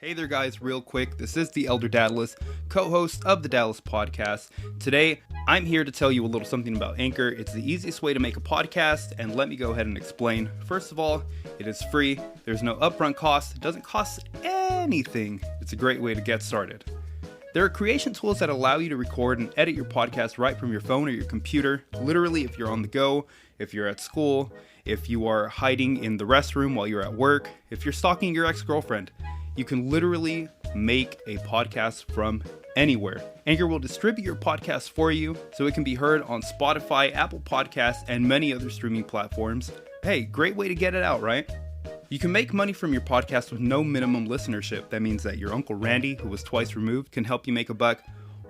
Hey there guys, real quick, this is the Elder Dadless, co-host of the Dadless Podcast. Today, I'm here to tell you a little something about Anchor. It's the easiest way to make a podcast, and let me go ahead and explain. First of all, it is free, there's no upfront cost, it doesn't cost anything. It's a great way to get started. There are creation tools that allow you to record and edit your podcast right from your phone or your computer. Literally, if you're on the go, if you're at school, if you are hiding in the restroom while you're at work, if you're stalking your ex-girlfriend, you can literally make a podcast from anywhere. Anchor will distribute your podcast for you so it can be heard on Spotify, Apple Podcasts, and many other streaming platforms. Hey, great way to get it out, right? You can make money from your podcast with no minimum listenership. That means that your Uncle Randy, who was twice removed, can help you make a buck.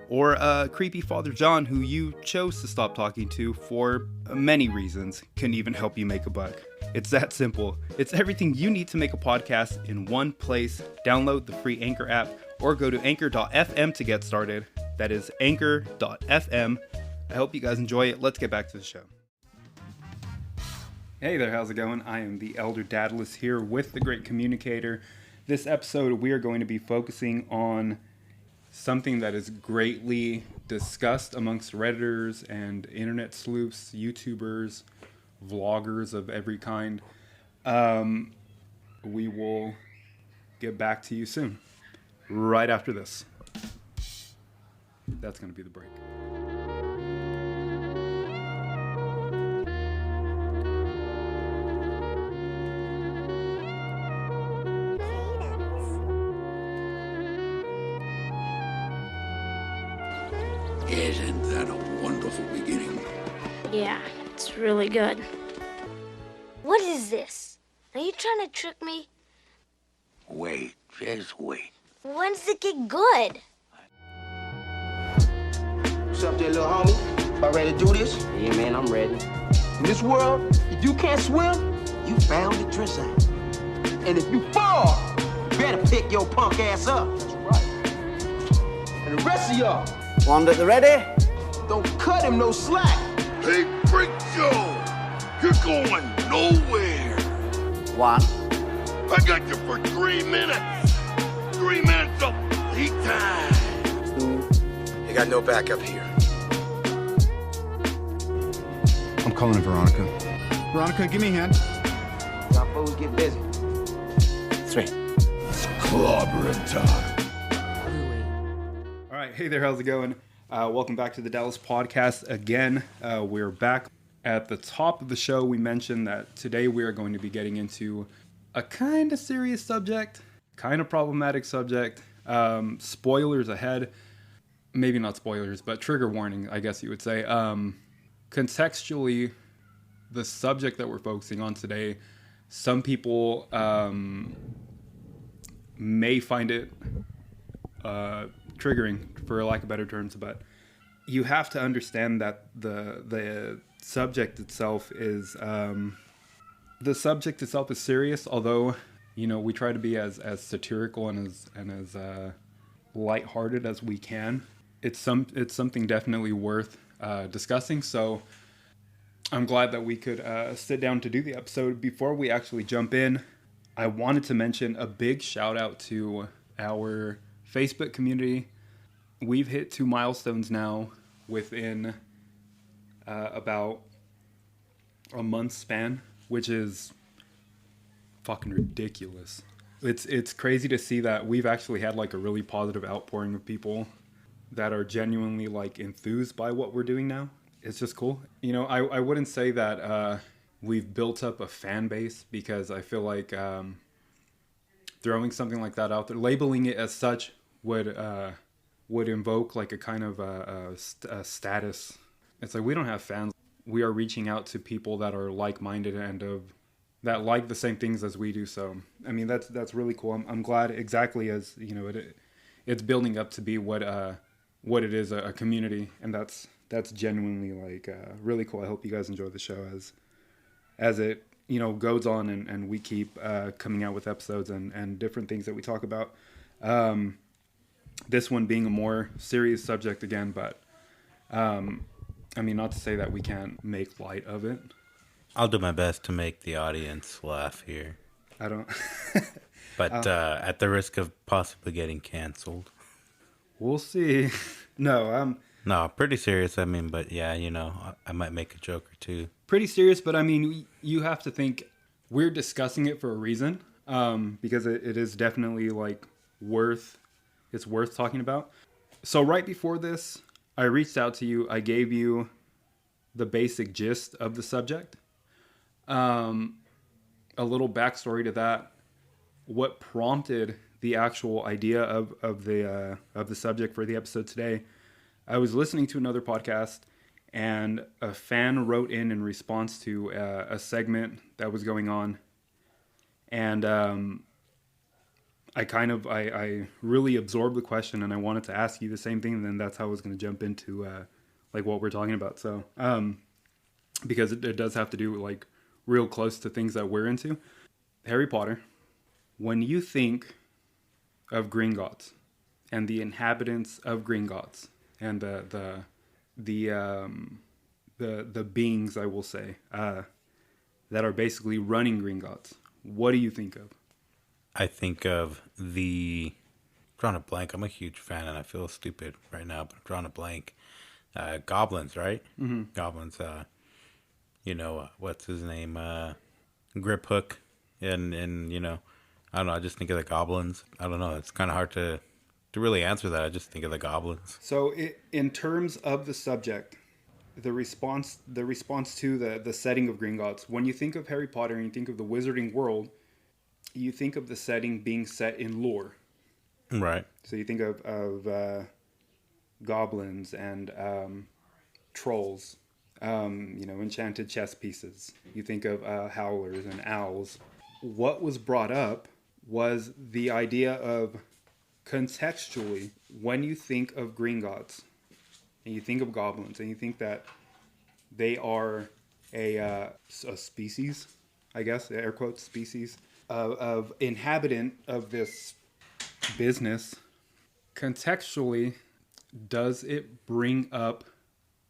Or creepy Father John, who you chose to stop talking to for many reasons, can even help you make a buck. It's that simple. It's everything you need to make a podcast in one place. Download the free Anchor app or go to anchor.fm to get started. That is anchor.fm. I hope you guys enjoy it. Let's get back to the show. Hey there, how's it going? I am the Elder Dadless here with the Great Communicator. This episode, we are going to be focusing on something that is greatly discussed amongst Redditors and internet sleuths, YouTubers, vloggers of every kind. We will get back to you soon, right after this. That's going to be the break. Isn't that a wonderful beginning? Yeah, it's really good. What is this? Are you trying to trick me? Wait, just wait. When's it get good? What's up there, little homie? About ready to do this? Yeah, man, I'm ready. In this world, if you can't swim, you bound to drizzle. And if you fall, you better pick your punk ass up. That's right. And the rest of y'all, Warmed at the ready? don't cut him no slack. Hey, Freak Joe! You're going nowhere! One. I got you for 3 minutes! 3 minutes of lead time! You got no backup here. I'm calling in Veronica. Veronica, give me a hand. Y'all fools get busy. 3. Clobbering time! All right, hey there, how's it going? Welcome back to the Dallas Podcast again. We're back. At the top of the show, we mentioned that today we are going to be getting into a kind of serious subject, kind of problematic subject. Spoilers ahead. Maybe not spoilers, but trigger warning, I guess you would say. Contextually, the subject that we're focusing on today, some people may find it triggering, for lack of better terms, but you have to understand that the subject itself is serious, although, you know, we try to be as satirical and as lighthearted as we can. It's something definitely worth discussing, so I'm glad that we could sit down to do the episode. Before we actually jump in, I wanted to mention a big shout out to our Facebook community. We've hit 2 milestones now within about a month span, which is fucking ridiculous. It's crazy to see that we've actually had like a really positive outpouring of people that are genuinely like enthused by what we're doing now. It's just cool. You know, I wouldn't say that we've built up a fan base, because I feel like throwing something like that out there, labeling it as such, would invoke like a kind of a status. It's like we don't have fans. We are reaching out to people that are like-minded and that like the same things as we do. So, I mean, that's really cool. I'm glad, exactly as, you know, it's building up to be what it is, a community, and that's genuinely like really cool. I hope you guys enjoy the show as it, you know, goes on and we keep coming out with episodes and different things that we talk about. This one being a more serious subject again, but I mean, not to say that we can't make light of it. I'll do my best to make the audience laugh here. I don't. But at the risk of possibly getting canceled. We'll see. No, No, pretty serious. I mean, but yeah, I might make a joke or two. pretty serious, but I mean, you have to think we're discussing it for a reason, because it is definitely like worth talking about. So right before this, I reached out to you. I gave you the basic gist of the subject, a little backstory to that, what prompted the actual idea of the subject for the episode today. I was listening to another podcast, and a fan wrote in response to a segment that was going on, and I really absorbed the question, and I wanted to ask you the same thing, and then that's how I was going to jump into like what we're talking about. So because it does have to do with like real close to things that we're into. Harry Potter. When you think of Gringotts and the inhabitants of Gringotts and the beings, I will say, that are basically running Gringotts, what do you think of? I think of drawing a blank. I'm a huge fan, and I feel stupid right now, but I'm drawing a blank. Goblins, right? Mm-hmm. Goblins. What's his name? Grip Hook, and I don't know. I just think of the goblins. I don't know. It's kind of hard to really answer that. I just think of the goblins. So, in terms of the subject, the response to the setting of Gringotts, when you think of Harry Potter and you think of the wizarding world, you think of the setting being set in lore. Right. So you think of goblins and trolls, enchanted chess pieces. You think of howlers and owls. What was brought up was the idea of contextually, when you think of Gringotts and you think of goblins and you think that they are a species, I guess, air quotes, species, of inhabitant of this business, contextually, does it bring up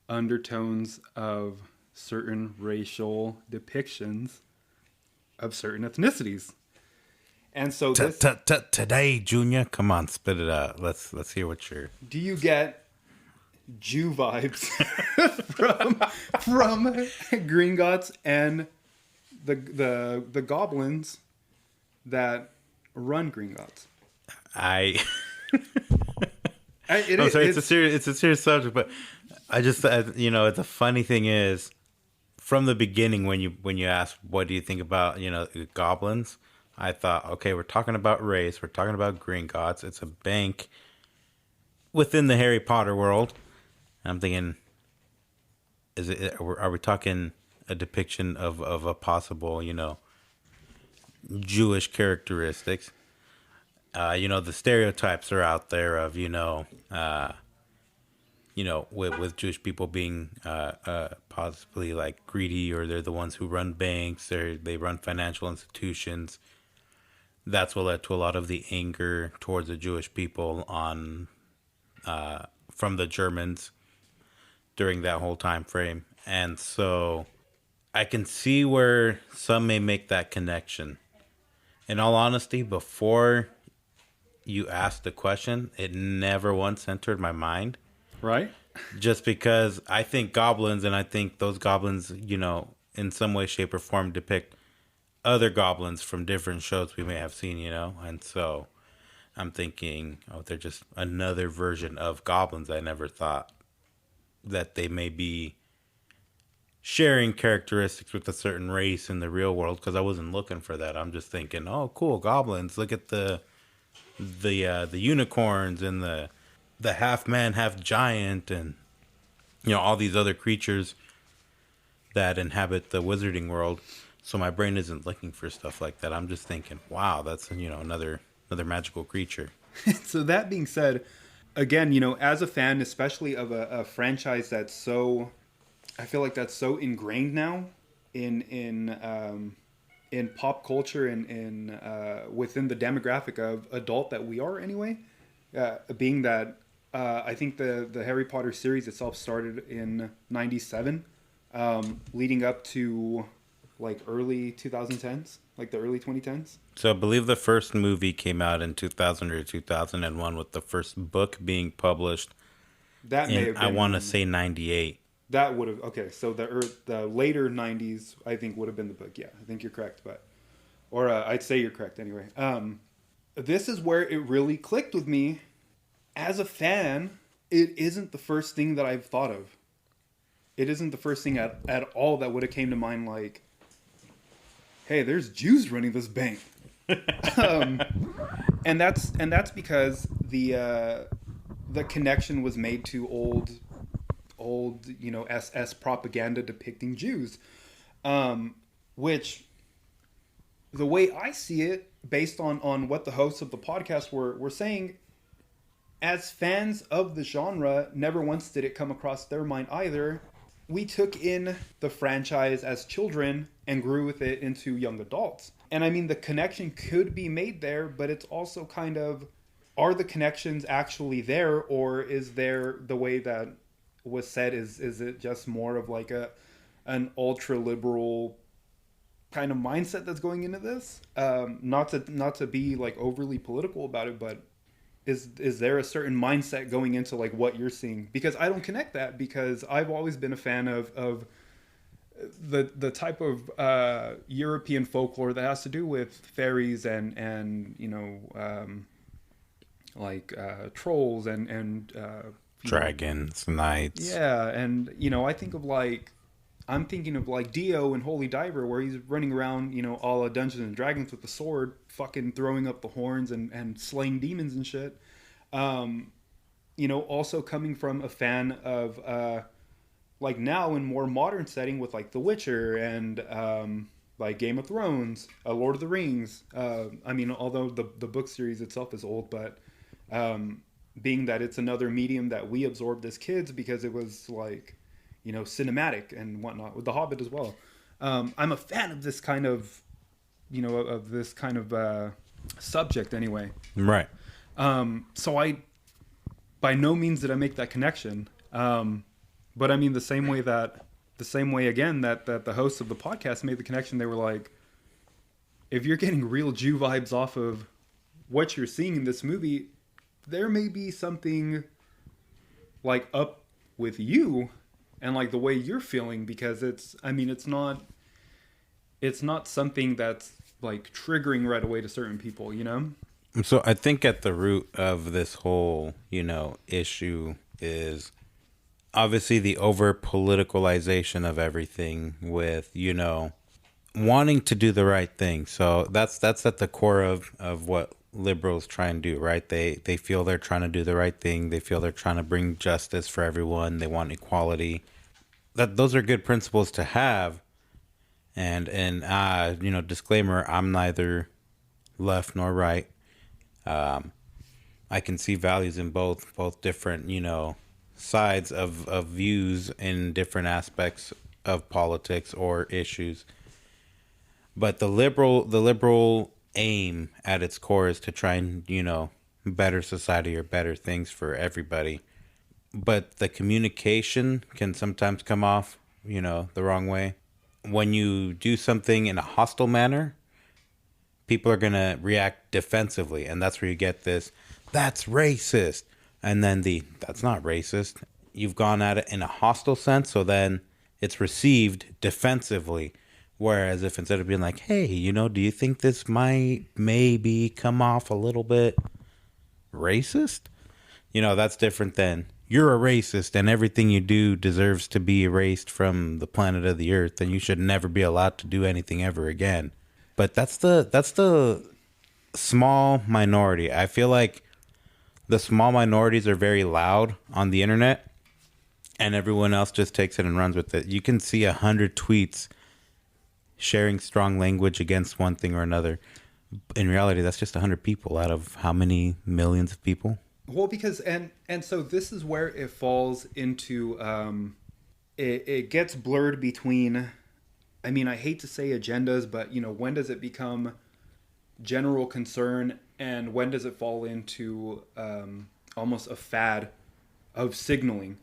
undertones of certain racial depictions of certain ethnicities? And so today, Junior, come on, spit it out. Let's hear what you're. Do you get Jew vibes from Gringotts and the goblins that run Gringotts? I'm sorry, it's a serious subject, but I just the funny thing is, from the beginning when you asked what do you think about goblins, I thought, okay, we're talking about race, we're talking about Gringotts, it's a bank within the Harry Potter world. And I'm thinking, are we talking a depiction of a possible Jewish characteristics? The stereotypes are out there of with Jewish people being possibly like greedy, or they're the ones who run banks, they run financial institutions. That's what led to a lot of the anger towards the Jewish people from the Germans during that whole time frame. And so I can see where some may make that connection. In all honesty, before you asked the question, it never once entered my mind. Right? Just because I think goblins, and I think those goblins, in some way, shape, or form depict other goblins from different shows we may have seen, and so I'm thinking, they're just another version of goblins. I never thought that they may be sharing characteristics with a certain race in the real world, because I wasn't looking for that. I'm just thinking, oh, cool, goblins. Look at the unicorns and the half man, half giant, and all these other creatures that inhabit the wizarding world. So my brain isn't looking for stuff like that. I'm just thinking, wow, that's another magical creature. So that being said, again, as a fan, especially of a franchise that's so, I feel like that's so ingrained now in pop culture and within the demographic of adult that we are anyway, being that I think the Harry Potter series itself started in 97, leading up to like early 2010s, like the early 2010s. So I believe the first movie came out in 2000 or 2001, with the first book being published That may in, have been, I want to say, 98. That would have, okay, so the later 90s, I think, would have been the book. Yeah, I think you're correct, I'd say you're correct anyway. This is where it really clicked with me. As a fan, it isn't the first thing that I've thought of. It isn't the first thing at all that would have came to mind, like, hey, there's Jews running this bank. And that's because the connection was made to old SS propaganda depicting Jews, which, the way I see it, based on what the hosts of the podcast were saying, as fans of the genre, never once did it come across their mind either. We took in the franchise as children and grew with it into young adults. And I mean, the connection could be made there, but it's also kind of, are the connections actually there, or is there, the way that was said, is it just more of like an ultra liberal kind of mindset that's going into this? Not to be like overly political about it, but is there a certain mindset going into like what you're seeing? Because I don't connect that, because I've always been a fan of the type of European folklore that has to do with fairies and trolls and Dragons, knights. Yeah, and I'm thinking of like Dio in Holy Diver, where he's running around, a la Dungeons and Dragons with the sword, fucking throwing up the horns and slaying demons and shit. Also coming from a fan of like now in more modern setting with like The Witcher and like Game of Thrones, Lord of the Rings. Although the book series itself is old, but being that it's another medium that we absorbed as kids because it was like, cinematic and whatnot, with The Hobbit as well. I'm a fan of this kind of, subject anyway. Right. So I, by no means did I make that connection. But I mean, the same way again, that the hosts of the podcast made the connection. They were like, if you're getting real Jew vibes off of what you're seeing in this movie, there may be something like up with you and like the way you're feeling, because it's not something that's like triggering right away to certain people, So I think at the root of this whole, issue is obviously the over politicalization of everything, with, wanting to do the right thing. So that's at the core of what liberals try and do, right? They feel they're trying to do the right thing. They feel they're trying to bring justice for everyone. They want equality. Those are good principles to have. And disclaimer, I'm neither left nor right. I can see values in both different, sides of views in different aspects of politics or issues. But the liberal aim at its core is to try and, better society or better things for everybody. But the communication can sometimes come off, the wrong way. When you do something in a hostile manner, people are going to react defensively. And that's where you get this, that's racist. And then that's not racist. You've gone at it in a hostile sense, so then it's received defensively. Whereas if instead of being like, hey, do you think this might maybe come off a little bit racist? That's different than, you're a racist and everything you do deserves to be erased from the planet of the earth, and you should never be allowed to do anything ever again. But that's the small minority. I feel like the small minorities are very loud on the internet, and everyone else just takes it and runs with it. You can see 100 tweets sharing strong language against one thing or another. In reality, that's just 100 people out of how many millions of people? Well, because and so this is where it falls into it gets blurred between, I hate to say agendas, but when does it become general concern, and when does it fall into almost a fad of signaling?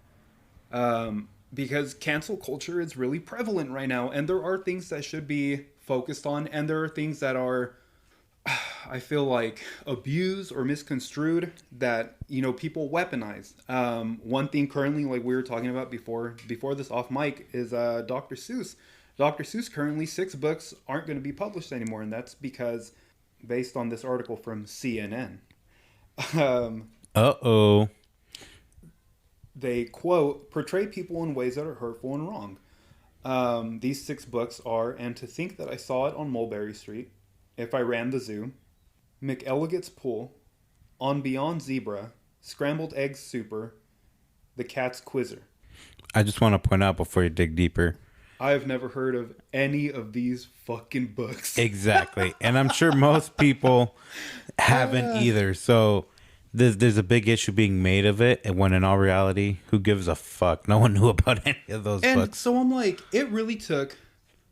because cancel culture is really prevalent right now, and there are things that should be focused on, and there are things that are, I feel like, abused or misconstrued that, you know, people weaponize. One thing currently, like we were talking about before this off mic, is Dr. Seuss. Dr. Seuss currently 6 books aren't going to be published anymore, and that's because, based on this article from CNN, they quote, portray people in ways that are hurtful and wrong. These 6 books are And to Think That I Saw It on Mulberry Street, If I Ran the Zoo, McElligot's Pool, On Beyond Zebra, Scrambled Eggs Super, The Cat's Quizzer. I just want to point out before you dig deeper, I've never heard of any of these fucking books. Exactly. And I'm sure most people haven't either. So there's a big issue being made of it. And when in all reality, who gives a fuck? No one knew about any of those books. And so I'm like, it really took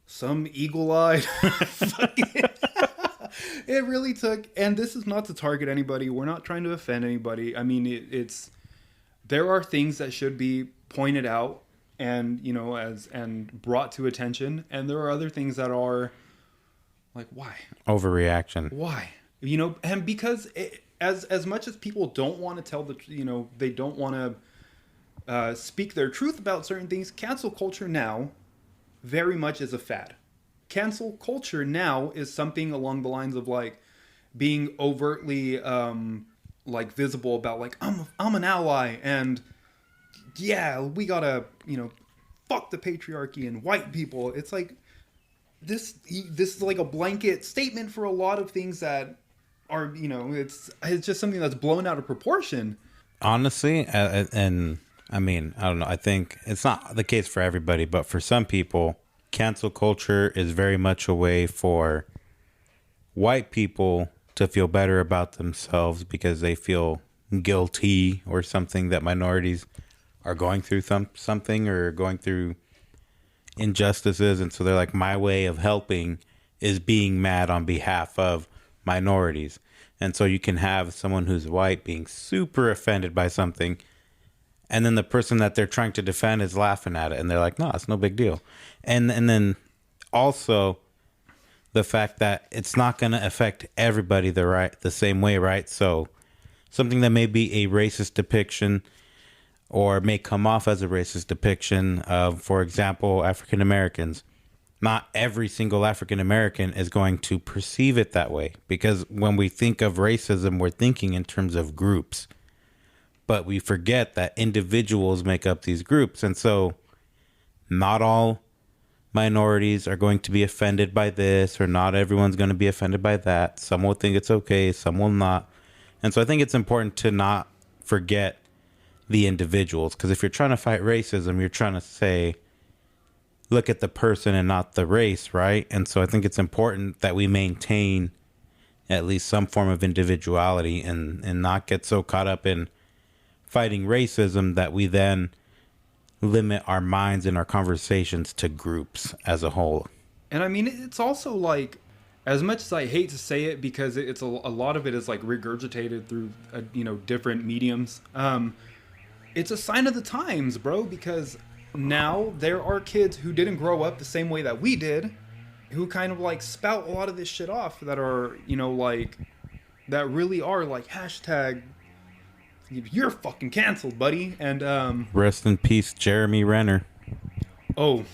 some eagle-eyed fucking... It really took, and this is not to target anybody. We're not trying to offend anybody. I mean, it's there are things that should be pointed out and, you know, and brought to attention, and there are other things that are like, why? Overreaction. Why? You know, and because as much as people don't want to tell the, you know, they don't want to speak their truth about certain things, cancel culture now very much is a fad. Cancel culture now is something along the lines of like being overtly like visible about like I'm an ally and yeah, we gotta, you know, fuck the patriarchy and white people. It's like this is like a blanket statement for a lot of things that are, you know, it's just something that's blown out of proportion. Honestly, and I mean, I don't know. I think it's not the case for everybody, but for some people, cancel culture is very much a way for white people to feel better about themselves because they feel guilty or something that minorities are going through something or going through injustices. And so they're like, my way of helping is being mad on behalf of minorities. And so you can have someone who's white being super offended by something, and then the person that they're trying to defend is laughing at it, and they're like, no, it's no big deal. And then also the fact that it's not going to affect everybody the same way, right? So something that may be a racist depiction or may come off as a racist depiction of, for example, African Americans. Not every single African American is going to perceive it that way, because when we think of racism, we're thinking in terms of groups. But we forget that individuals make up these groups. And so not all minorities are going to be offended by this, or not everyone's going to be offended by that. Some will think it's okay, some will not. And so I think it's important to not forget the individuals, because if you're trying to fight racism, you're trying to say, look at the person and not the race, right? And so I think it's important that we maintain at least some form of individuality and not get so caught up in fighting racism that we then limit our minds and our conversations to groups as a whole. And I mean, it's also like, as much as I hate to say it, because it's a lot of it is like regurgitated through you know, different mediums. It's a sign of the times, bro, because now there are kids who didn't grow up the same way that we did, who kind of like spout a lot of this shit off that are, you know, like, that really are like hashtag you're fucking canceled, buddy. And rest in peace, Jeremy Renner. But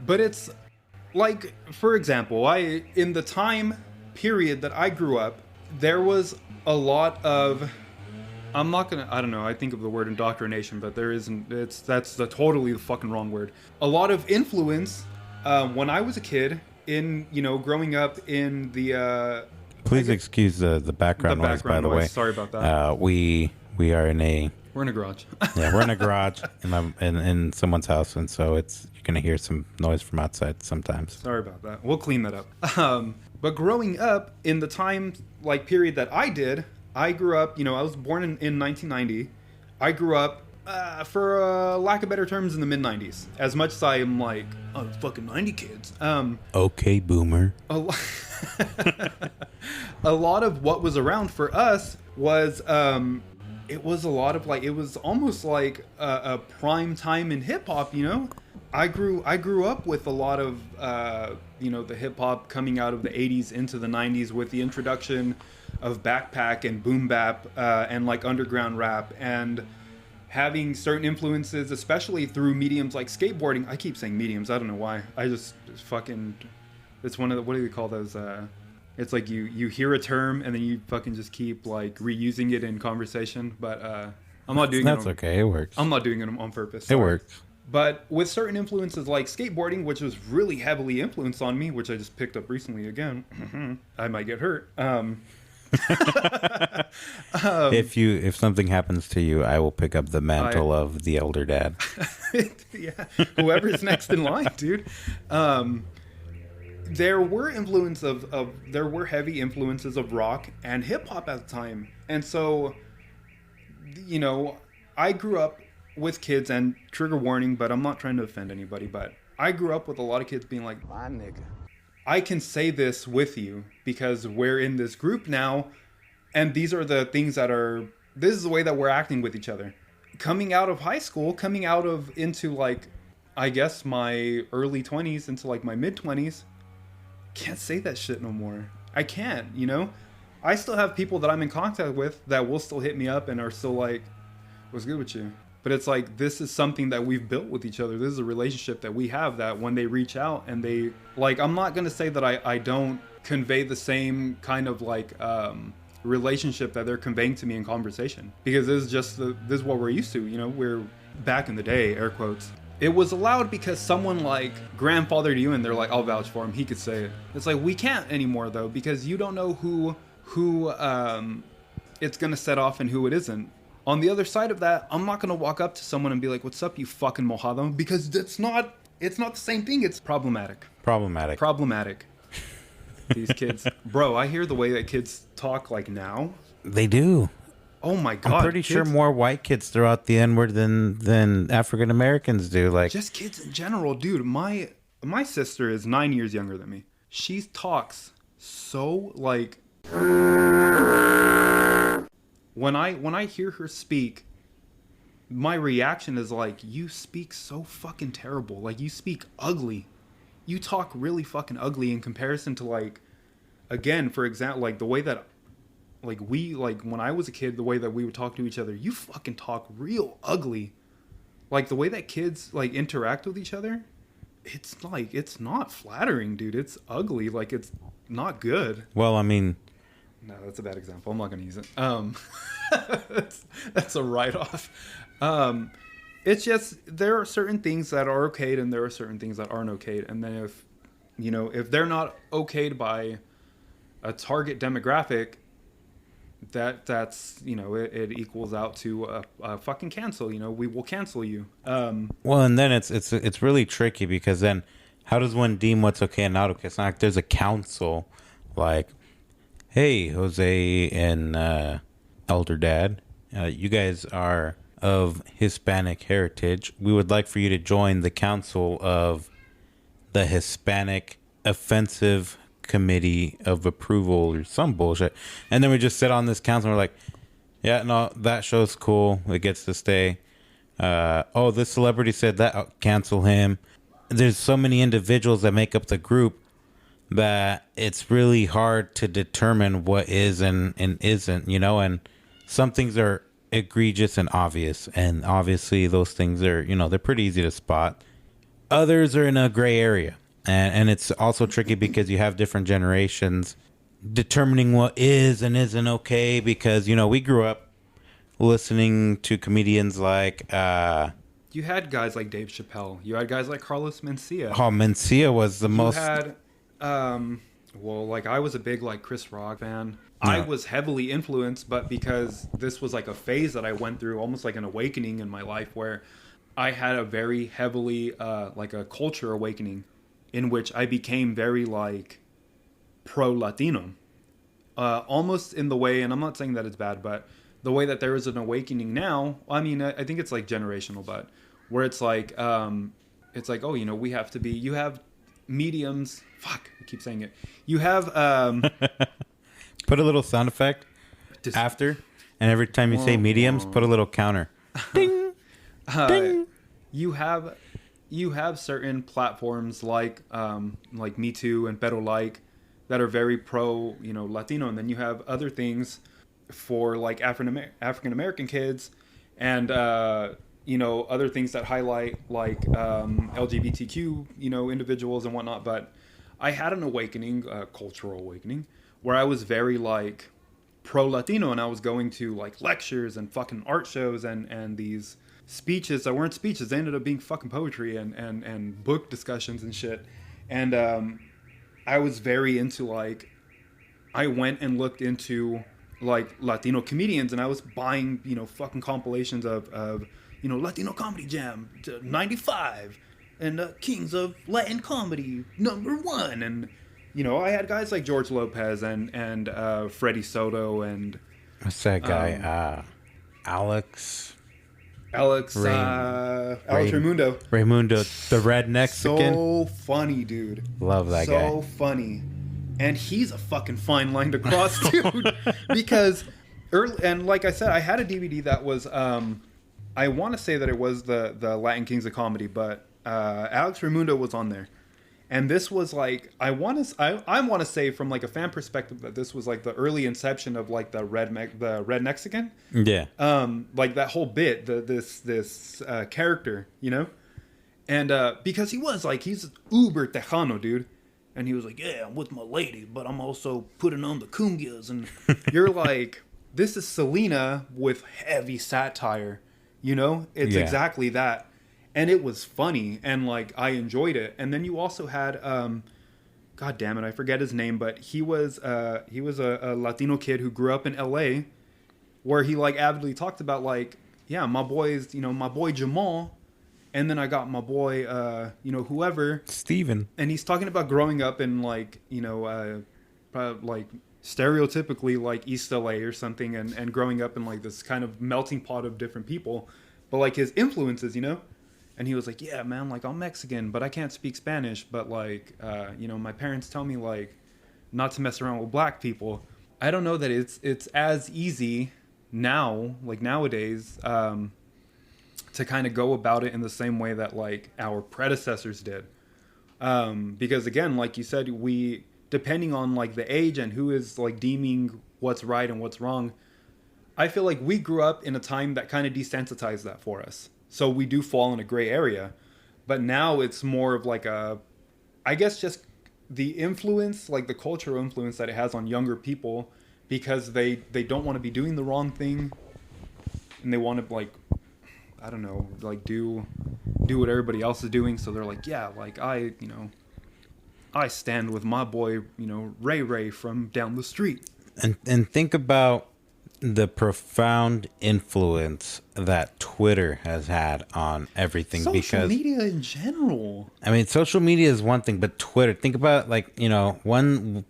it's like, for example, in the time period that I grew up, there was a lot of, I think of the word indoctrination, but there isn't, that's totally the fucking wrong word. A lot of influence when I was a kid in, you know, growing up in the please excuse the background noise, by the way. Sorry about that. We are in a... We're in a garage. Yeah, we're in a garage in someone's house, and so you're going to hear some noise from outside sometimes. Sorry about that. We'll clean that up. But growing up in the time like period that I did, I grew up, you know, I was born in 1990. I grew up, for lack of better terms, in the mid-90s. As much as I am like, oh, fucking 90 kids. Okay, boomer. A lot of what was around for us was it was a lot of like, it was almost like a prime time in hip hop, you know? I grew up with a lot of, you know, the hip hop coming out of the 80s into the 90s with the introduction of backpack and boom bap and like underground rap, and having certain influences, especially through mediums like skateboarding. I keep saying mediums, I don't know why. I just fucking, it's one of the, what do they call those? It's like you hear a term and then you fucking just keep like reusing it in conversation. But I'm not doing That's okay. It works. I'm not doing it on purpose. It Sorry. works. But with certain influences like skateboarding, which was really heavily influenced on me, which I just picked up recently again. I might get hurt. If something happens to you, I will pick up the mantle of the elder dad. Yeah, whoever's next in line, dude. There were there were heavy influences of rock and hip hop at the time, and so, you know, I grew up with kids, and trigger warning, but I'm not trying to offend anybody, but I grew up with a lot of kids being like, My nigga. I can say this with you because we're in this group now, and these are the things that are, this is the way that we're acting with each other. Coming out of high school, into like, I guess my early 20s into like my mid 20s, can't say that shit no more. I can't, you know? I still have people that I'm in contact with that will still hit me up and are still like, what's good with you? But it's like, this is something that we've built with each other. This is a relationship that we have, that when they reach out and they, like, I'm not going to say that I don't convey the same kind of like relationship that they're conveying to me in conversation. Because this is just, this is what we're used to, you know? We're back in the day, air quotes. It was allowed because someone like grandfathered you and they're like, I'll vouch for him, he could say it. It's like, we can't anymore though, because you don't know who it's going to set off and who it isn't. On the other side of that, I'm not going to walk up to someone and be like, what's up, you fucking mojado? Because it's not the same thing. It's problematic. These kids. Bro, I hear the way that kids talk like now. They do. Oh my God. I'm pretty sure more white kids throw out the N-word than African Americans do. Like, just kids in general, dude. My sister is 9 years younger than me. She talks so like... When I hear her speak, my reaction is like, you speak so fucking terrible. Like, you speak ugly. You talk really fucking ugly in comparison to, like, again, for example, like the way that, like, when I was a kid, the way that we would talk to each other, you fucking talk real ugly. Like, the way that kids, like, interact with each other, it's like, it's not flattering, dude. It's ugly. Like, it's not good. Well, I mean... No, that's a bad example. I'm not going to use it. That's a write-off. It's just, there are certain things that are okayed and there are certain things that aren't okayed. And then if they're not okayed by a target demographic, that's, you know, it equals out to a fucking cancel. You know, we will cancel you. Well, and then it's really tricky because then how does one deem what's okay and not okay? It's not like there's a council like, hey, Jose and Elder Dad, you guys are of Hispanic heritage. We would like for you to join the Council of the Hispanic Offensive Committee of Approval or some bullshit. And then we just sit on this council and we're like, yeah, no, that show's cool. It gets to stay. Oh, this celebrity said that. Oh, cancel him. There's so many individuals that make up the group that it's really hard to determine what is and isn't, you know, and some things are egregious and obvious, and obviously those things are, you know, they're pretty easy to spot. Others are in a gray area, and it's also tricky because you have different generations determining what is and isn't okay, because, you know, we grew up listening to comedians like you had guys like Dave Chappelle, you had guys like Carlos Mencia. Oh, Mencia was the most... had well, like, I was a big, like, Chris Rock fan. Yeah. I was heavily influenced, but because this was like a phase that I went through, almost like an awakening in my life, where I had a very heavily like a culture awakening in which I became very like pro-Latino, almost in the way, and I'm not saying that it's bad, but the way that there is an awakening now, I mean, I think it's like generational, but where it's like, oh, you know, we have to be, you have mediums, fuck, I keep saying it. You have, put a little sound effect after. And every time you say mediums, put a little counter. Ding. Ding. You have certain platforms like Me Too and Pero Like that are very pro, Latino, and then you have other things for like African American kids, and other things that highlight like LGBTQ individuals and whatnot. But I had an awakening, a cultural awakening, where I was very like pro Latino, and I was going to like lectures and fucking art shows and these speeches that weren't speeches. They ended up being fucking poetry and book discussions and shit. And I was very into like, I went and looked into like Latino comedians, and I was buying fucking compilations of Latino Comedy Jam 95 and Kings of Latin Comedy #1, and I had guys like George Lopez and Freddie Soto and what's that guy? Alex Raimundo. Raimundo, the red Mexican. So funny, dude. Love that guy. So funny. And he's a fucking fine line to cross, dude. Because and like I said, I had a DVD that was I want to say that it was the Latin Kings of Comedy, but Alex Raimundo was on there. And this was like, I want to say from like a fan perspective that this was like the early inception of like the red Mexican. Yeah. Like that whole bit, this character, and because he was like, he's uber Tejano, dude. And he was like, yeah, I'm with my lady, but I'm also putting on the cumbias. And you're like, this is Selena with heavy satire, It's exactly that. And it was funny, and like I enjoyed it. And then you also had, God damn it, I forget his name, but he was a Latino kid who grew up in L.A., where he like avidly talked about like, yeah, my boy's, my boy Jamal, and then I got my boy, whoever Steven, and he's talking about growing up in like, like stereotypically like East LA or something, and growing up in like this kind of melting pot of different people, but like his influences, And he was like, yeah, man, like I'm Mexican, but I can't speak Spanish. But like, my parents tell me like not to mess around with black people. I don't know that it's as easy now, like nowadays, to kind of go about it in the same way that like our predecessors did. Because again, like you said, we, depending on like the age and who is like deeming what's right and what's wrong, I feel like we grew up in a time that kind of desensitized that for us. So we do fall in a gray area. But now it's more of like I guess just the influence, like the cultural influence that it has on younger people, because they don't want to be doing the wrong thing. And they want to like, I don't know, like do what everybody else is doing. So they're like, yeah, like I stand with my boy, Ray from down the street. And think about the profound influence that Twitter has had on everything. Social media in general. I mean, social media is one thing, but Twitter, think about like, one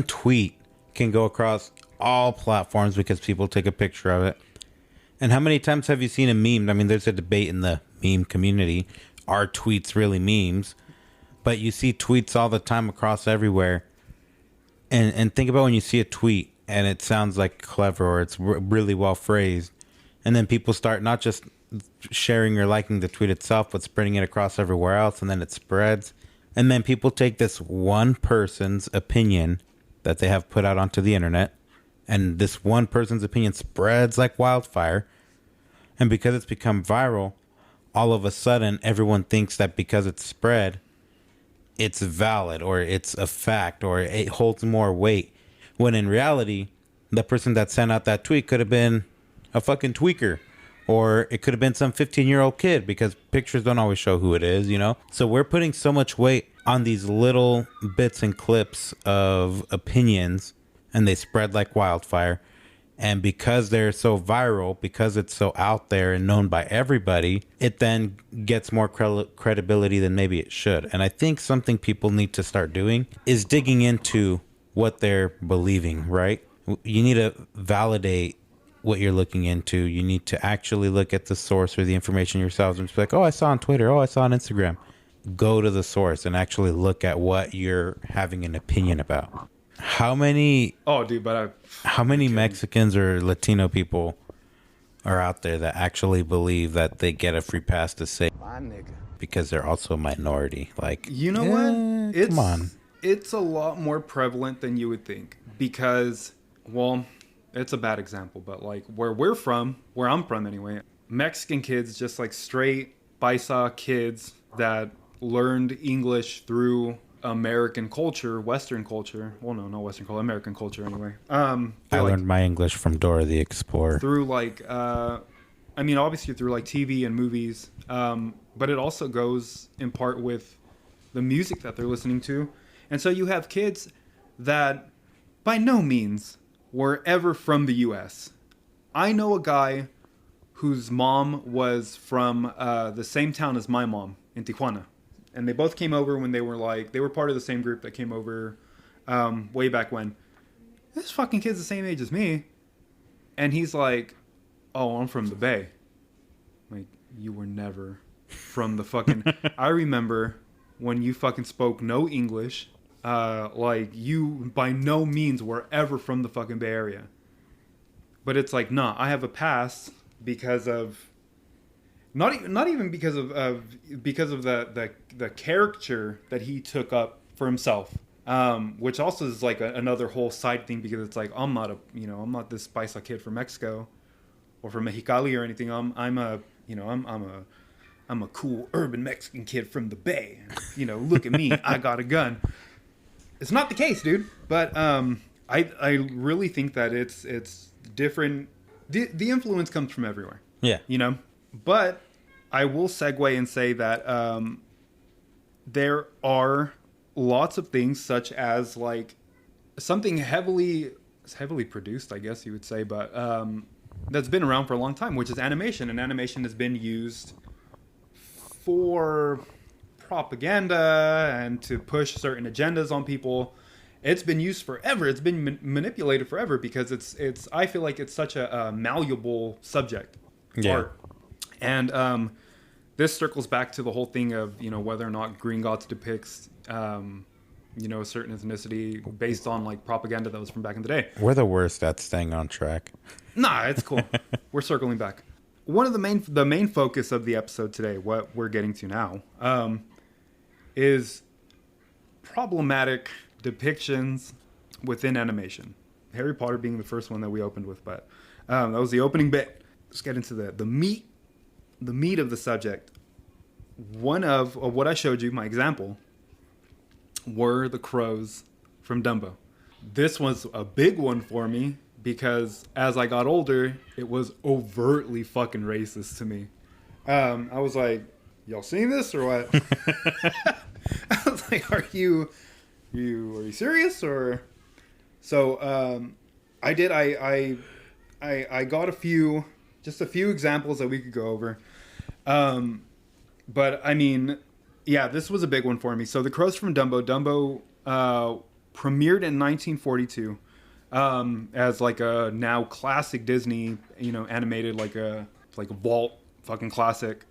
tweet can go across all platforms because people take a picture of it. And how many times have you seen a meme? I mean, there's a debate in the meme community. Are tweets really memes? But you see tweets all the time across everywhere. And think about when you see a tweet and it sounds like clever or it's really well phrased. And then people start not just sharing or liking the tweet itself, but spreading it across everywhere else. And then it spreads. And then people take this one person's opinion that they have put out onto the internet. And this one person's opinion spreads like wildfire. And because it's become viral, all of a sudden, everyone thinks that because it's spread, it's valid or it's a fact or it holds more weight. When in reality, the person that sent out that tweet could have been a fucking tweaker. Or it could have been some 15-year-old kid, because pictures don't always show who it is, So we're putting so much weight on these little bits and clips of opinions, and they spread like wildfire. And because they're so viral, because it's so out there and known by everybody, it then gets more credibility than maybe it should. And I think something people need to start doing is digging into what they're believing, right? You need to validate what you're looking into. You need to actually look at the source or the information yourselves and just be like, oh, I saw on Twitter. Oh, I saw on Instagram. Go to the source and actually look at what you're having an opinion about. How many How Mexicans or Latino people are out there that actually believe that they get a free pass to say My nigga. because they're also a minority? Like, You know what? Come on. It's a lot more prevalent than you would think because, well, it's a bad example, but like where I'm from anyway, Mexican kids, just like straight paisa kids that learned English through American culture, Western culture. Well, no, not Western culture, American culture anyway. I learned my English from Dora the Explorer. Through like, obviously through like TV and movies, but it also goes in part with the music that they're listening to. And so you have kids that by no means were ever from the U.S. I know a guy whose mom was from the same town as my mom in Tijuana. And they both came over when they were part of the same group that came over way back when. This fucking kid's the same age as me. And he's like, oh, I'm from the Bay. Like, you were never from the fucking... I remember when you fucking spoke no English. Like, you by no means were ever from the fucking Bay Area. But it's like, nah, I have a pass because of... Not even because of the caricature that he took up for himself, which also is like another whole side thing because it's like I'm not this paisa kid from Mexico or from Mexicali or anything. I'm a cool urban Mexican kid from the Bay. You know, look at me, I got a gun. It's not the case, dude. But I really think that it's different. The influence comes from everywhere. Yeah, you know. But I will segue and say that there are lots of things such as like something heavily produced, I guess you would say, but that's been around for a long time, which is animation. And animation has been used for propaganda and to push certain agendas on people. It's been used forever. It's been manipulated forever because it's. I feel like it's such a malleable subject. Yeah. Art. And this circles back to the whole thing of, you know, whether or not Green Gods depicts, you know, a certain ethnicity based on like propaganda that was from back in the day. We're the worst at staying on track. Nah, it's cool. We're circling back. One of the main focus of the episode today, what we're getting to now, is problematic depictions within animation. Harry Potter being the first one that we opened with, but that was the opening bit. Let's get into the meat of the subject. One of what I showed you, my example, were the crows from Dumbo. This was a big one for me because as I got older, it was overtly fucking racist to me. I was like, y'all seen this or what? I was like, are you serious or? So I did. I got a few examples that we could go over. But I mean, yeah, this was a big one for me. So The Crows from Dumbo. Dumbo premiered in 1942 as like a now classic Disney, you know, animated like a vault fucking classic.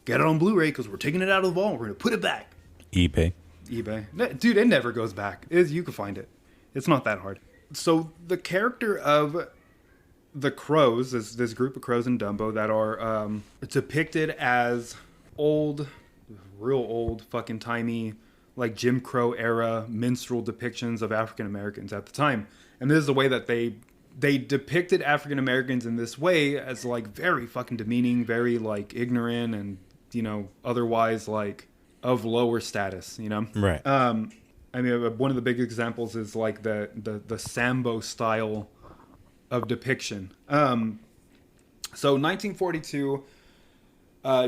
Get it on Blu-ray because we're taking it out of the vault. We're gonna put it back. eBay. Dude, it never goes back. You can find it. It's not that hard. So the character of the crows, this group of crows in Dumbo that are depicted as real old fucking timey, like Jim Crow era minstrel depictions of African Americans at the time. And this is the way that they depicted African Americans in this way as like very fucking demeaning, very like ignorant and, you know, otherwise like of lower status, you know? Right. I mean, one of the big examples is like the Sambo style of depiction. So 1942,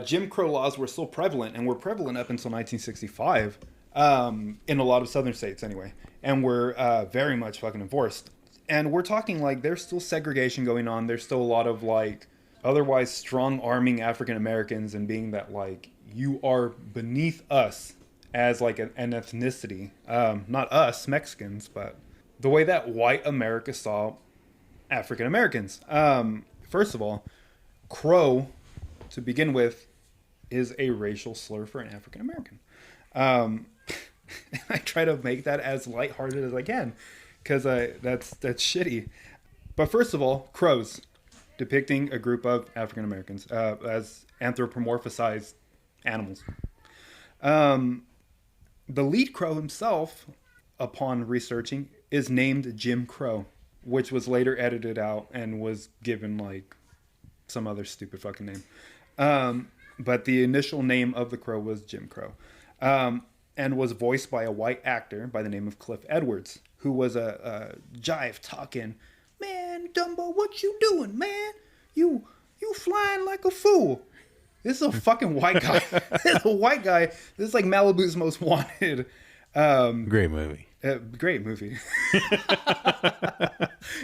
Jim Crow laws were still prevalent and were prevalent up until 1965 in a lot of southern states anyway, and were very much fucking enforced. And we're talking like there's still segregation going on. There's still a lot of like otherwise strong arming African Americans and being that like you are beneath us as like an ethnicity. Not us Mexicans, but the way that white America saw African Americans. First of all, crow, to begin with, is a racial slur for an African American. I try to make that as lighthearted as I can. because that's shitty. But first of all, crows, depicting a group of African Americans as anthropomorphized animals. The lead crow himself, upon researching, is named Jim Crow, which was later edited out and was given like some other stupid fucking name. But the initial name of the crow was Jim Crow, and was voiced by a white actor by the name of Cliff Edwards, who was a jive talking, man, Dumbo, what you doing, man? You flying like a fool. This is a fucking white guy. This is a white guy. This is like Malibu's Most Wanted. Great movie. Great movie.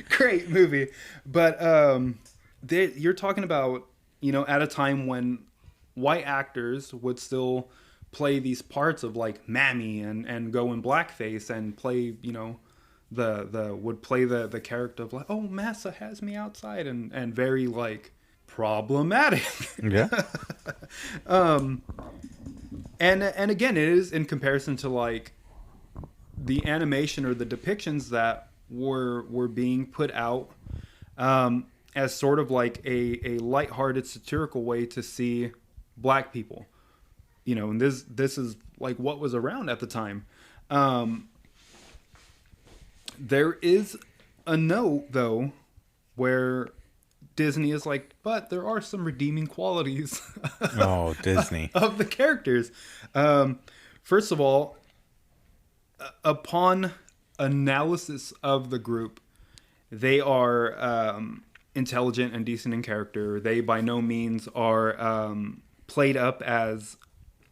Great movie. But you're talking about, at a time when white actors would still play these parts of like Mammy and go in blackface and play, would play the character of like, oh, Massa has me outside, and very like problematic. Yeah. And again, it is in comparison to like the animation or the depictions that were being put out as sort of like a lighthearted satirical way to see black people, and this is like what was around at the time. There is a note though where Disney is like, but there are some redeeming qualities. Oh, Disney. Of the characters. First of all, upon analysis of the group, they are intelligent and decent in character. They by no means are played up as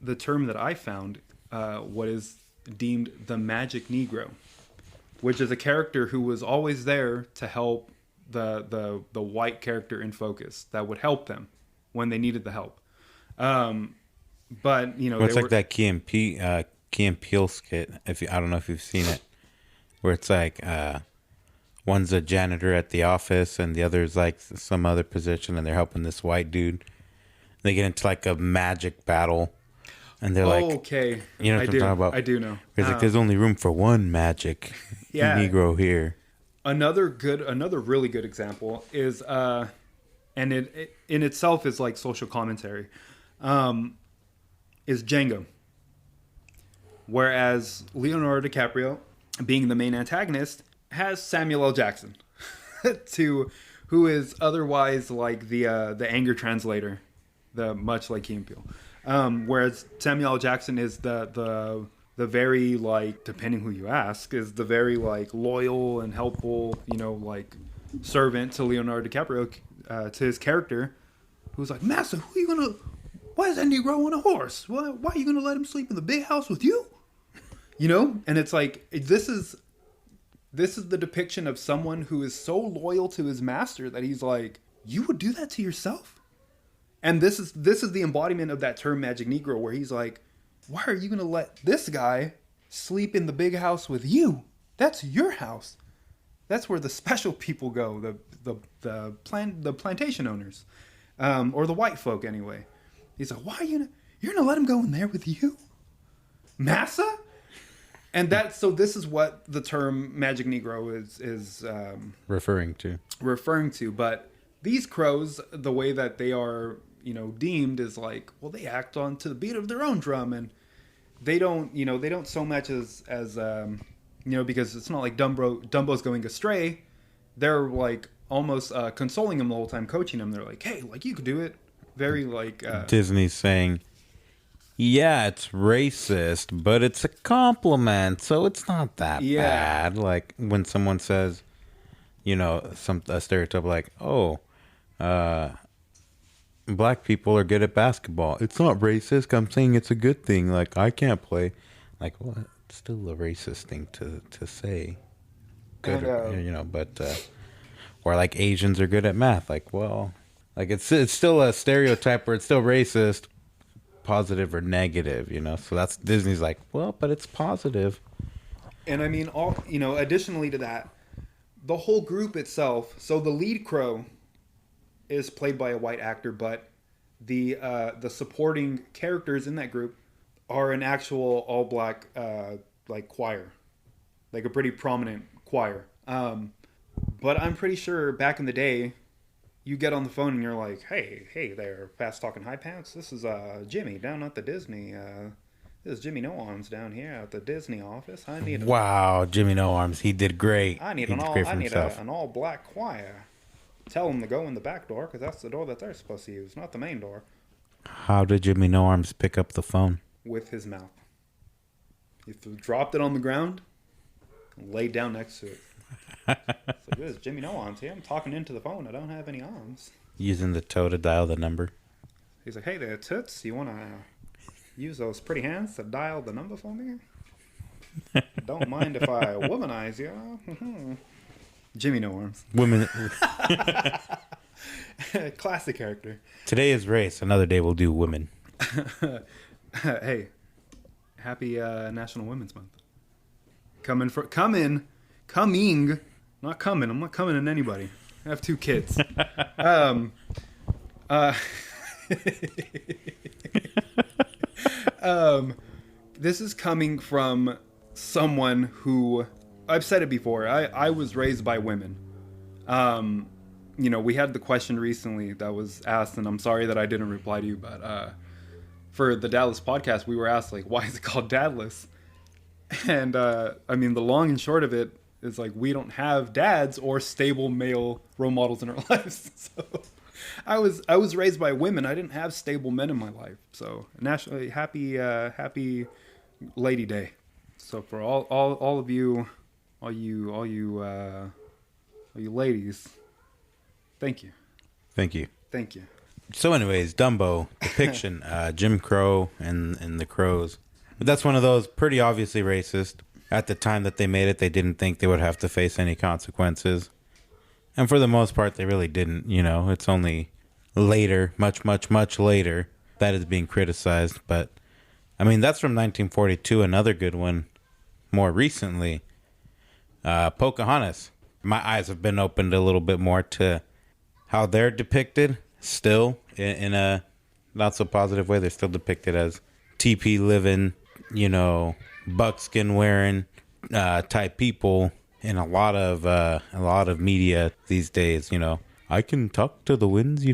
the term that I found, what is deemed the magic Negro, which is a character who was always there to help the white character in focus, that would help them when they needed the help. But it's like that Key and Peele skit. I don't know if you've seen it, where it's like one's a janitor at the office and the other's like some other position, and they're helping this white dude. They get into like a magic battle, and they're like, okay, you know what I'm talking about? I do know. It's like there's only room for one magic Negro here. Another really good example is, and it in itself is like social commentary, is Django. Whereas Leonardo DiCaprio, being the main antagonist, has Samuel L. Jackson, who is otherwise like the anger translator, much like Key and Peele. Whereas Samuel L. Jackson is the very, like, depending who you ask, is the very like loyal and helpful, like servant to Leonardo DiCaprio, to his character, who's like, Master, why is that Negro on a horse? Why are you gonna let him sleep in the big house with you? And it's like, this is the depiction of someone who is so loyal to his master that he's like, you would do that to yourself? And this is the embodiment of that term magic Negro, where he's like, why are you going to let this guy sleep in the big house with you? That's your house. That's where the special people go, the plantation owners, or the white folk anyway. He's like, why are you're going to let him go in there with you? Massa? And so this is what the term magic Negro is referring to. But these crows, the way that they are, deemed is like, well, they act on to the beat of their own drum, and they don't so much as because it's not like Dumbo's going astray. They're like almost consoling him the whole time, coaching him. They're like, hey, like, you could do it. Very like Disney's saying, yeah, it's racist, but it's a compliment, so it's not that bad. Like when someone says, a stereotype like, oh, black people are good at basketball. It's not racist. I'm saying it's a good thing. Like, I can't play. Like, well, it's still a racist thing to say. Good, or like Asians are good at math. Like, well, like it's still a stereotype, or it's still racist, positive or negative. So that's Disney's like, well, but it's positive. And I mean, additionally to that, the whole group itself. So the lead crow is played by a white actor, but the supporting characters in that group are an actual all black like choir, like a pretty prominent choir. But I'm pretty sure back in the day, you get on the phone and you're like, hey there, fast talking high pants. This is Jimmy down at the Disney. This is Jimmy No Arms down here at the Disney office. I need Wow, Jimmy No Arms, he did great. I need He an did all great for I need himself. an all black choir. Tell them to go in the back door because that's the door that they're supposed to use, not the main door. How did Jimmy No Arms pick up the phone? With his mouth. He dropped it on the ground and laid down next to it. It's like, this is Jimmy No Arms here. I'm talking into the phone. I don't have any arms. Using the toe to dial the number. He's like, hey there, Toots. You want to use those pretty hands to dial the number for me? Don't mind if I womanize you. Jimmy No Arms. Women. Classic character. Today is race. Another day we'll do women. Hey, happy National Women's Month. Coming. Not coming. I'm not coming in anybody. I have 2 kids. This is coming from someone who, I've said it before, I was raised by women. We had the question recently that was asked, and I'm sorry that I didn't reply to you, but for the Dadless Podcast, we were asked, like, why is it called Dadless? And, the long and short of it is, like, we don't have dads or stable male role models in our lives. So I was raised by women. I didn't have stable men in my life. So nationally, happy Lady Day. So for all of you, all you ladies, thank you. Thank you. Thank you. So anyways, Dumbo, depiction, Jim Crow and the Crows. But that's one of those pretty obviously racist. At the time that they made it, they didn't think they would have to face any consequences. And for the most part, they really didn't. It's only later, much, much, much later, that is being criticized. But, that's from 1942. Another good one more recently, Pocahontas. My eyes have been opened a little bit more to how they're depicted still in a not so positive way. They're still depicted as teepee living, buckskin wearing type people in a lot of media these days. I can talk to the winds.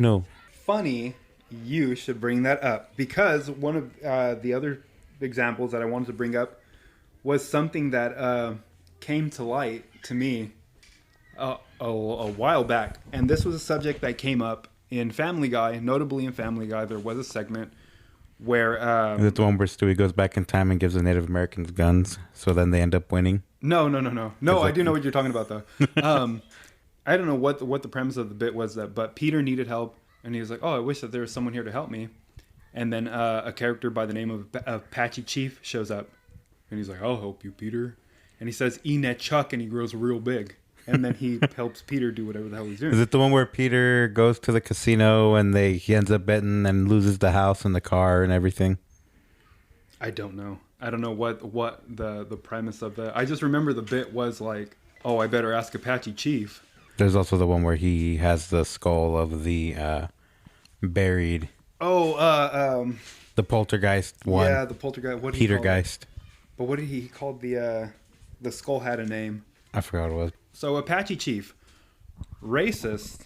Funny, you should bring that up because one of the other examples that I wanted to bring up was something that came to light to me a while back, and this was a subject that came up in Family Guy. Notably in Family Guy, there was a segment where is it the one where Stewie goes back in time and gives the Native Americans guns, so then they end up winning? No. I do know what you're talking about though. I don't know what the premise of the bit was, but Peter needed help, and he was like, "Oh, I wish that there was someone here to help me." And then a character by the name of Apache Chief shows up, and he's like, "I'll help you, Peter." And he says, "Enet Chuck," and he grows real big. And then he helps Peter do whatever the hell he's doing. Is it the one where Peter goes to the casino and he ends up betting and loses the house and the car and everything? I don't know. I don't know what the premise of that. I just remember the bit was like, "Oh, I better ask Apache Chief." There's also the one where he has the skull of the buried. Oh, the poltergeist one. Yeah, the poltergeist. What Petergeist. But what did he call the skull had a name? I forgot what it was. So Apache Chief, racist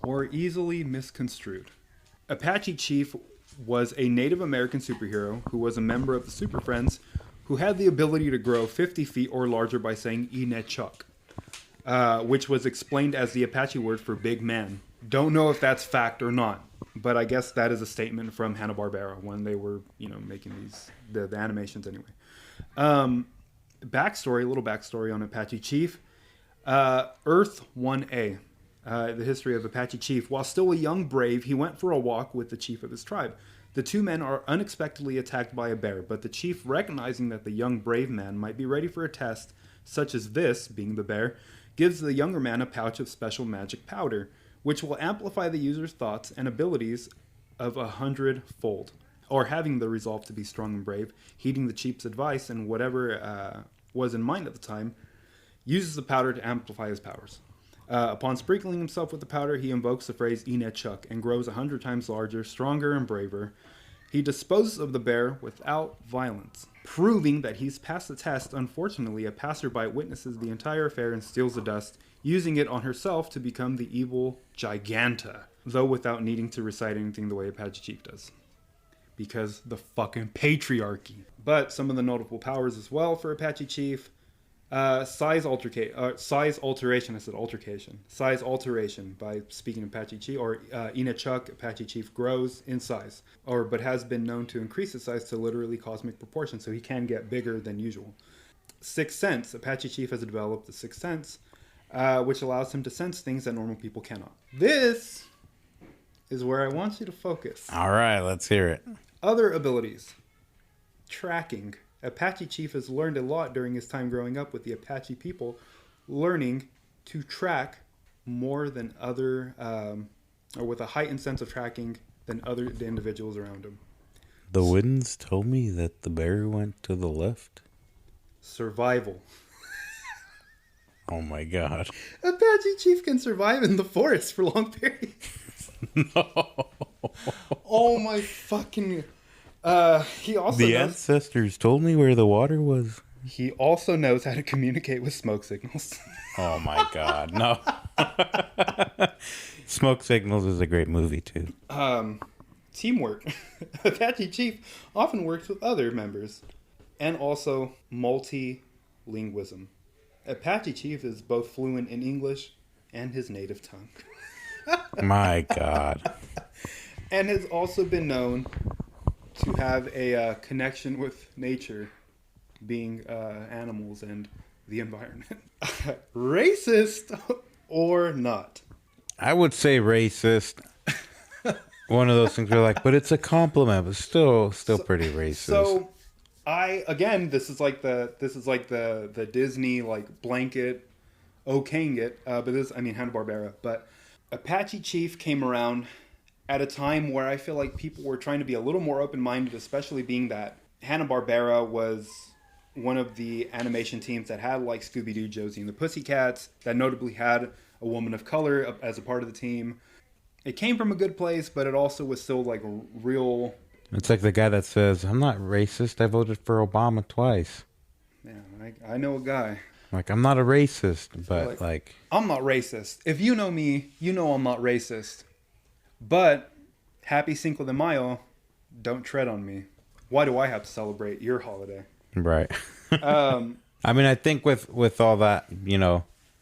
or easily misconstrued. Apache Chief was a Native American superhero who was a member of the Super Friends who had the ability to grow 50 feet or larger by saying Enet Chuck, which was explained as the Apache word for big man. Don't know if that's fact or not, but I guess that is a statement from Hanna-Barbera when they were, making the animations anyway. A little backstory on Apache Chief. Earth 1A, the history of Apache Chief. While still a young brave, he went for a walk with the chief of his tribe. The two men are unexpectedly attacked by a bear, but the chief, recognizing that the young brave man might be ready for a test, such as this, being the bear, gives the younger man a pouch of special magic powder, which will amplify the user's thoughts and abilities of 100-fold, or having the resolve to be strong and brave, heeding the chief's advice and whatever was in mind at the time, uses the powder to amplify his powers. Upon sprinkling himself with the powder, he invokes the phrase Enet Chuck and grows 100 times larger, stronger, and braver. He disposes of the bear without violence, proving that he's passed the test. Unfortunately, a passerby witnesses the entire affair and steals the dust, using it on herself to become the evil Giganta, though without needing to recite anything the way Apache Chief does. Because the fucking patriarchy. But some of the notable powers as well for Apache Chief. Size alteration by speaking Apache Chief, or Inachuk, Apache Chief grows in size, but has been known to increase its size to literally cosmic proportions, so he can get bigger than usual. Sixth sense, Apache Chief has developed the sixth sense, which allows him to sense things that normal people cannot. This is where I want you to focus. All right, let's hear it. Other abilities. Tracking. Apache Chief has learned a lot during his time growing up with the Apache people, learning to track more than other, or with a heightened sense of tracking than the individuals around him. The winds told me that the bear went to the left. Survival. Oh my god. Apache Chief can survive in the forest for long periods. No. Oh my fucking... he also the ancestors told me where the water was. He also knows how to communicate with smoke signals. Oh my god, no. Smoke Signals is a great movie too. Teamwork. Apache Chief often works with other members. And also multilingualism. Apache Chief is both fluent in English and his native tongue. My god. And has also been known to have a connection with nature, being animals and the environment. Racist or not? I would say racist. One of those things where like, but it's a compliment, but still pretty racist. So, this is like the Disney like blanket okaying it, but Hanna-Barbera. But Apache Chief came around at a time where I feel like people were trying to be a little more open-minded, especially being that Hanna-Barbera was one of the animation teams that had like Scooby-Doo, Josie and the Pussycats, that notably had a woman of color as a part of the team. It came from a good place, but it also was still like real... It's like the guy that says, I'm not racist, I voted for Obama twice. Yeah, I know a guy. Like, I'm not a racist, but like... I'm not racist. If you know me, you know I'm not racist. But, happy Cinco de Mayo, don't tread on me. Why do I have to celebrate your holiday? Right. I think with all that,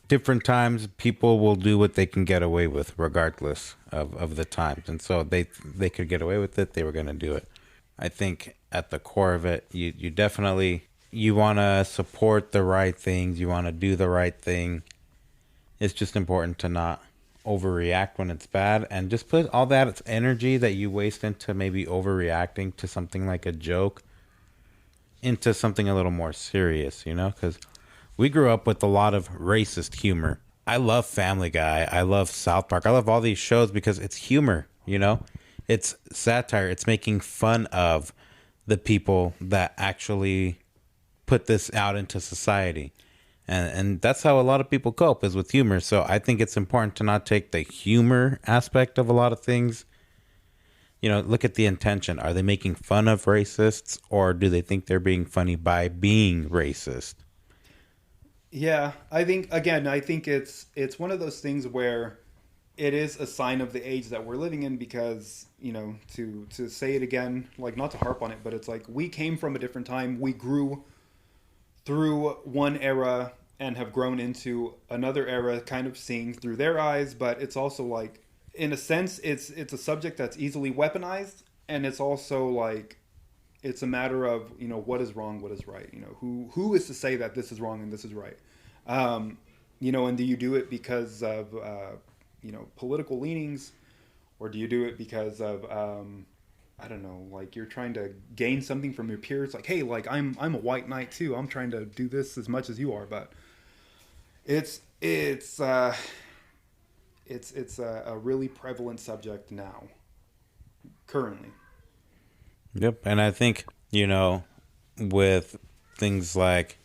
different times, people will do what they can get away with, regardless of the times. And so they could get away with it, they were going to do it. I think at the core of it, you definitely, you want to support the right things, you want to do the right thing. It's just important to not overreact when it's bad, and just put all that energy that you waste into maybe overreacting to something like a joke into something a little more serious, because we grew up with a lot of racist humor. I love Family Guy, I love South Park, I love all these shows because it's humor, it's satire, it's making fun of the people that actually put this out into society. And that's how a lot of people cope, is with humor. So I think it's important to not take the humor aspect of a lot of things. Look at the intention. Are they making fun of racists, or do they think they're being funny by being racist? Yeah, I think it's one of those things where it is a sign of the age that we're living in, because, to say it again, like, not to harp on it, but it's like we came from a different time. We grew through one era and have grown into another era, kind of seeing through their eyes. But it's also like, in a sense, it's a subject that's easily weaponized, and it's also like, it's a matter of, what is wrong, what is right, who is to say that this is wrong and this is right, and do you do it because of political leanings, or do you do it because of I don't know, like, you're trying to gain something from your peers, like, hey, like, I'm a white knight too, I'm trying to do this as much as you are. But it's a really prevalent subject now, currently. Yep. And I think, with things like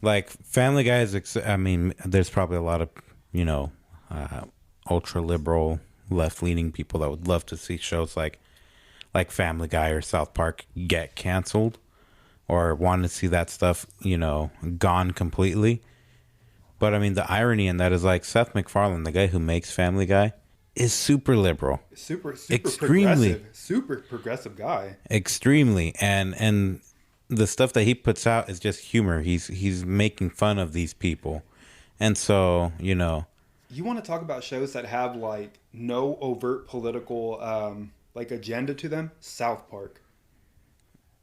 Family Guy there's probably a lot of, ultra liberal, left-leaning people that would love to see shows like like Family Guy or South Park get canceled or want to see that stuff, you know, gone completely. But I mean, the irony in that is like Seth MacFarlane, the guy who makes Family Guy, is super liberal, super extremely progressive guy, extremely, and the stuff that he puts out is just humor. He's making fun of these people, and so, you know, you want to talk about shows that have like no overt political like agenda to them. South Park,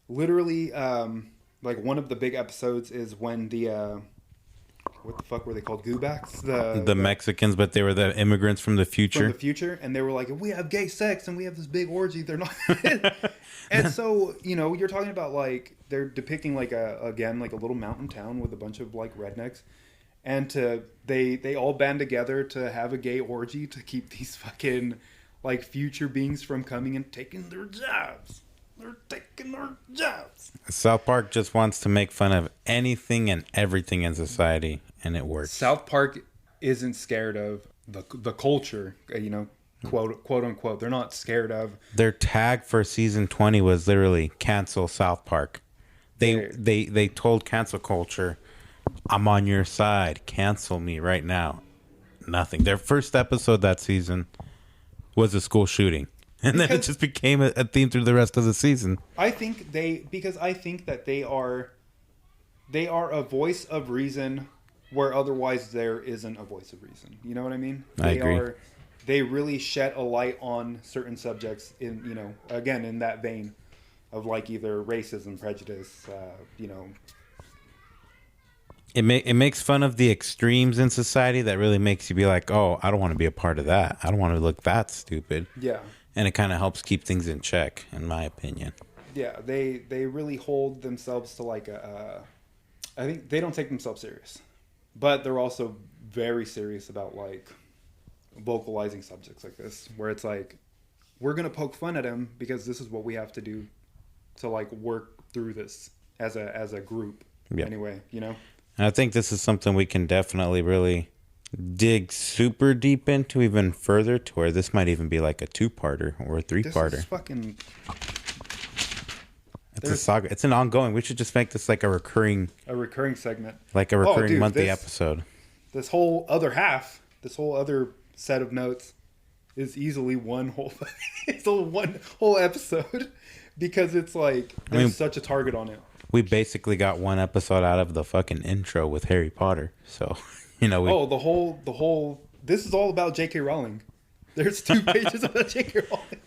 literally, like one of the big episodes is when the what the fuck were they called? Goobacks? The Mexicans, but they were the immigrants from the future. From the future, and they were like, we have gay sex and we have this big orgy. They're not. And so, you know, you're talking about like they're depicting like a little mountain town with a bunch of like rednecks, and they all band together to have a gay orgy to keep these fucking like future beings from coming and taking their jobs. They're taking their jobs. South Park just wants to make fun of anything and everything in society, and it works. South Park isn't scared of the culture, you know, quote unquote. They're not scared of. Their tag for season 20 was literally cancel South Park. They told cancel culture, I'm on your side. Cancel me right now. Nothing. Their first episode that season was a school shooting. And then it just became a theme through the rest of the season. I think that they are a voice of reason where otherwise there isn't a voice of reason. You know what I mean? I agree. They really shed a light on certain subjects in, you know, again, in that vein of like either racism, prejudice, you know. It makes fun of the extremes in society that really makes you be like, oh, I don't want to be a part of that. I don't want to look that stupid. Yeah. And it kind of helps keep things in check, in my opinion. Yeah, they really hold themselves to like I think they don't take themselves serious, but they're also very serious about like vocalizing subjects like this, where it's like, we're gonna poke fun at him because this is what we have to do to like work through this as a group. Yep. Anyway, you know. And I think this is something we can definitely really dig super deep into even further, to where this might even be like a 2-parter or a 3-parter. This is fucking... It's a saga. It's an ongoing. We should just make this like a recurring segment, like a recurring monthly episode. This whole other set of notes is easily one whole episode, because it's like there's such a target on it. We basically got one episode out of the fucking intro with Harry Potter, so. You know, the whole. This is all about J.K. Rowling. There's 2 pages about J.K. Rowling.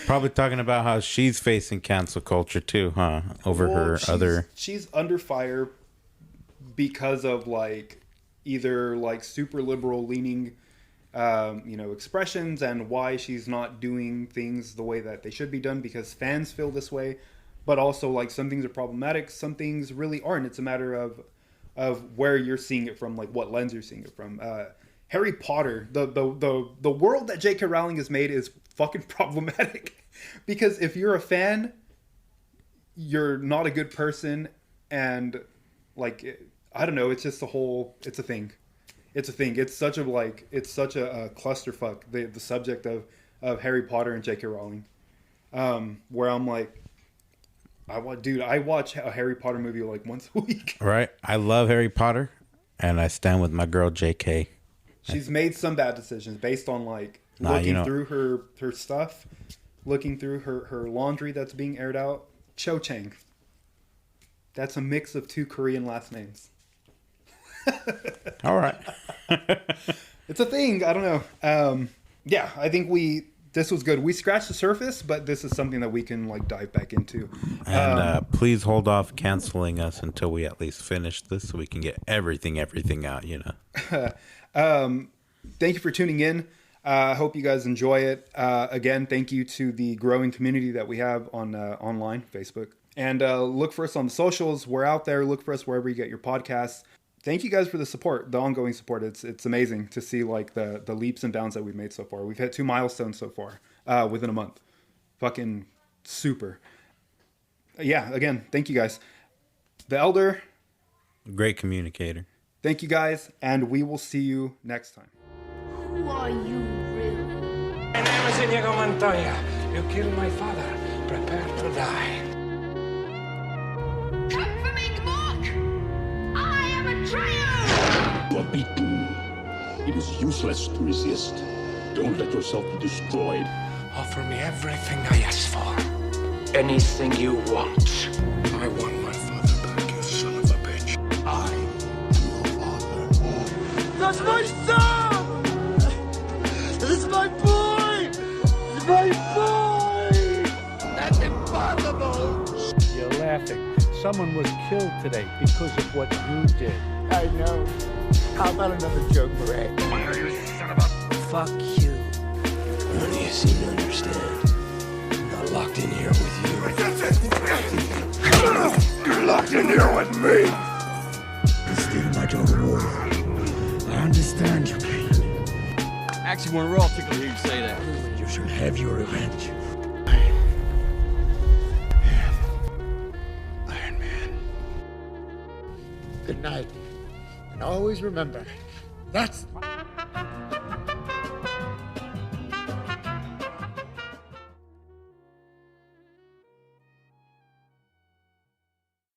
Probably talking about how she's facing cancel culture too, huh? She's under fire because of like either like super liberal leaning, you know, expressions, and why she's not doing things the way that they should be done because fans feel this way, but also like some things are problematic, some things really aren't. It's a matter of where you're seeing it from, like what lens you're seeing it from. Harry Potter, the world that J.K. Rowling has made is fucking problematic, because if you're a fan, you're not a good person, and like I don't know, it's just it's a thing. It's such a clusterfuck, the subject of Harry Potter and J.K. Rowling, where I'm like, I watch a Harry Potter movie like once a week. Right. I love Harry Potter, and I stand with my girl JK. She's made some bad decisions based on like looking through her stuff, looking through her laundry that's being aired out. Cho Chang. That's a mix of 2 Korean last names. All right. It's a thing. I don't know. Yeah, I think this was good. We scratched the surface, but this is something that we can like dive back into. And please hold off canceling us until we at least finish this, so we can get everything out, you know. Thank you for tuning in. I hope you guys enjoy it. Again, thank you to the growing community that we have on online, Facebook. And look for us on the socials. We're out there. Look for us wherever you get your podcasts. Thank you guys for the support, the ongoing support. It's amazing to see like the leaps and bounds that we've made so far. We've hit 2 milestones so far within a month. Fucking super. Yeah, again, thank you guys. The Elder. Great communicator. Thank you guys, and we will see you next time. Who are you, really? My name is Inigo Montoya. You killed my father. Prepare to die. Come for me, Gmork! I am a traitor! You are beaten. It is useless to resist. Don't let yourself be destroyed. Offer me everything I ask for. Anything you want. I want my father back, you son of a bitch. I am your father. That's my son! This is my boy! My boy! That's impossible! You're laughing. Someone was killed today because of what you did. I know. How about another joke, Murray? You son of a... Fuck you. None of you seem to understand. I'm not locked in here with you. You're locked in here with me. Still my total war. I understand your pain. Actually, we're all tickled to hear you say that. You shall have your revenge. Iron Man. Good night. And always remember, that's